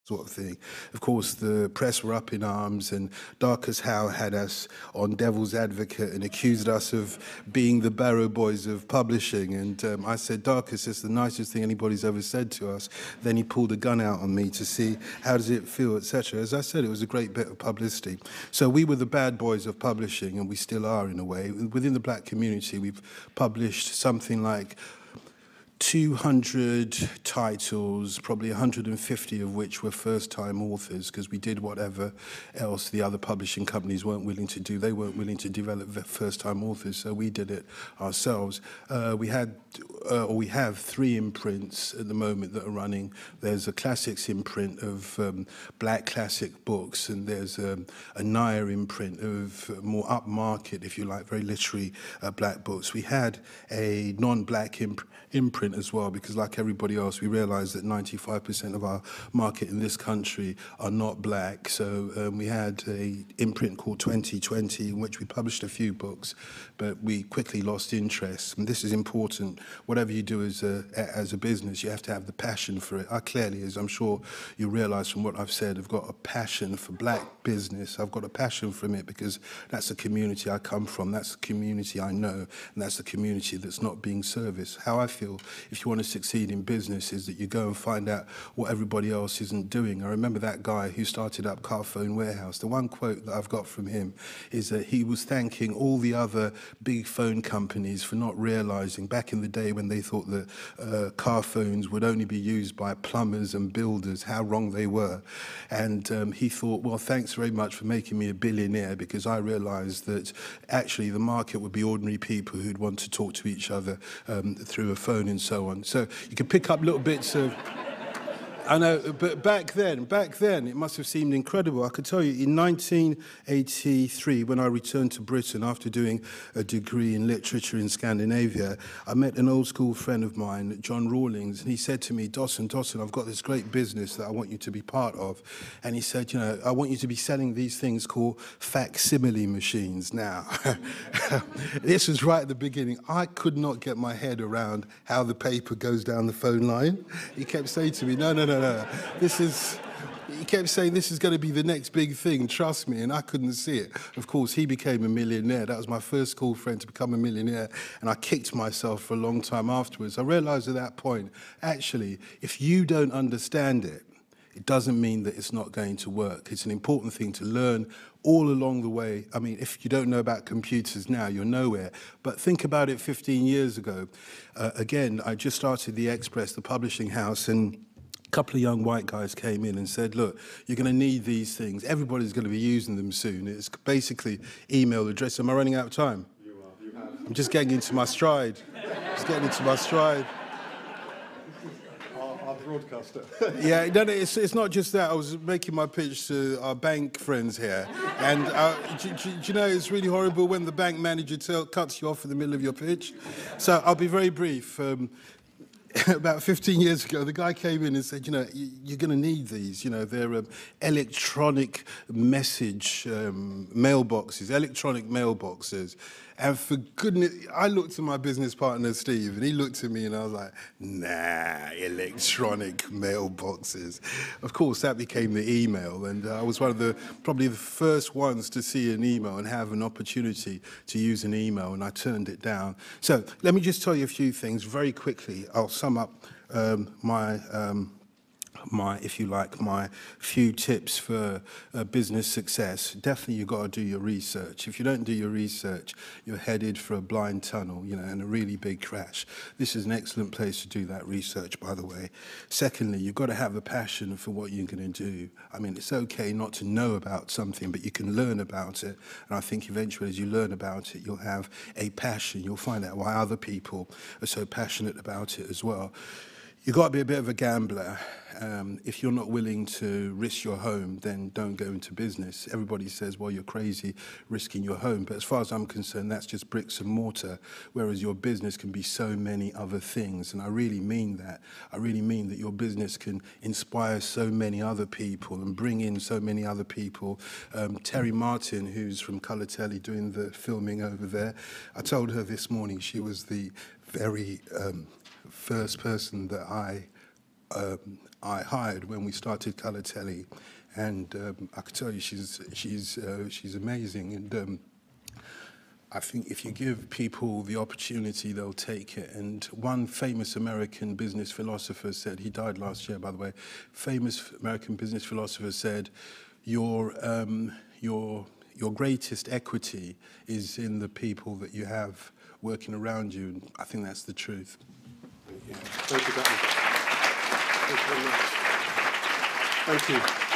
sort of thing. Of course, the press were up in arms, and Darcus Howe had us on Devil's Advocate and accused us of being the Barrow Boys of publishing. And I said, Darcus, it's the nicest thing anybody's ever said to us. Then he pulled a gun out on me to see how does it feel, etc. As I said, it was a great bit of publicity. So we were the bad boys of publishing, and we still are in a way. Within the black community, we've published something like 200 titles, probably 150 of which were first-time authors, because we did whatever else the other publishing companies weren't willing to do. They weren't willing to develop first-time authors, so we did it ourselves. We have 3 imprints at the moment that are running. There's a classics imprint of black classic books, and there's a Naya imprint of more upmarket, if you like, very literary black books. We had a non-black imprint as well, because like everybody else, we realized that 95% of our market in this country are not black. So we had a imprint called 2020, in which we published a few books, but we quickly lost interest. And this is important. Whatever you do as a business, you have to have the passion for it. I clearly, as I'm sure you realize from what I've said, have got a passion for black business. I've got a passion from it because that's the community I come from. That's the community I know, and that's the community that's not being serviced. How I feel, if you want to succeed in business, is that you go and find out what everybody else isn't doing. I remember that guy who started up Car Phone Warehouse. The one quote that I've got from him is that he was thanking all the other big phone companies for not realizing back in the day when they thought that car phones would only be used by plumbers and builders, how wrong they were. And he thought, well, thanks very much for making me a billionaire, because I realized that actually the market would be ordinary people who'd want to talk to each other through a phone and so on. So you can pick up little bits of... I know, but back then, it must have seemed incredible. I could tell you, in 1983, when I returned to Britain after doing a degree in literature in Scandinavia, I met an old school friend of mine, John Rawlings, and he said to me, Dawson, I've got this great business that I want you to be part of. And he said, you know, I want you to be selling these things called facsimile machines. Now, this was right at the beginning. I could not get my head around how the paper goes down the phone line. He kept saying to me, no. He kept saying, this is going to be the next big thing, trust me, and I couldn't see it. Of course, he became a millionaire. That was my first school friend to become a millionaire, and I kicked myself for a long time afterwards. I realized at that point, actually, if you don't understand it, it doesn't mean that it's not going to work. It's an important thing to learn all along the way. I mean, if you don't know about computers now, you're nowhere. But think about it 15 years ago. Again, I just started The Express, the publishing house, and a couple of young white guys came in and said, look, you're going to need these things. Everybody's going to be using them soon. It's basically email address. Am I running out of time? You are. You have. I'm just getting into my stride. Our broadcaster. Yeah, no, it's not just that. I was making my pitch to our bank friends here. And do you know, it's really horrible when the bank manager cuts you off in the middle of your pitch. So I'll be very brief. About 15 years ago, the guy came in and said, you know, you're going to need these. You know, they're electronic message mailboxes, And for goodness, I looked at my business partner, Steve, and he looked at me and I was like, nah, electronic mailboxes. Of course, that became the email. And I was one of probably the first ones to see an email and have an opportunity to use an email, and I turned it down. So let me just tell you a few things very quickly. I'll sum up my, if you like, my few tips for business success. Definitely you've got to do your research. If you don't do your research, you're headed for a blind tunnel, you know, and a really big crash. This is an excellent place to do that research, by the way. Secondly, you've got to have a passion for what you're going to do. I mean, it's okay not to know about something, but you can learn about it. And I think eventually as you learn about it, you'll have a passion. You'll find out why other people are so passionate about it as well. You've got to be a bit of a gambler. If you're not willing to risk your home, then don't go into business. Everybody says, well, you're crazy risking your home. But as far as I'm concerned, that's just bricks and mortar, whereas your business can be so many other things. And I really mean that. I really mean that your business can inspire so many other people and bring in so many other people. Terry Martin, who's from Colour Telly doing the filming over there, I told her this morning she was the very first person that I I hired when we started Colour Telly, and I can tell you she's amazing. And I think if you give people the opportunity, they'll take it. And one famous American business philosopher said, he died last year, by the way, famous American business philosopher said, your greatest equity is in the people that you have working around you. And I think that's the truth. Thank you, Thank you very much. Thank you.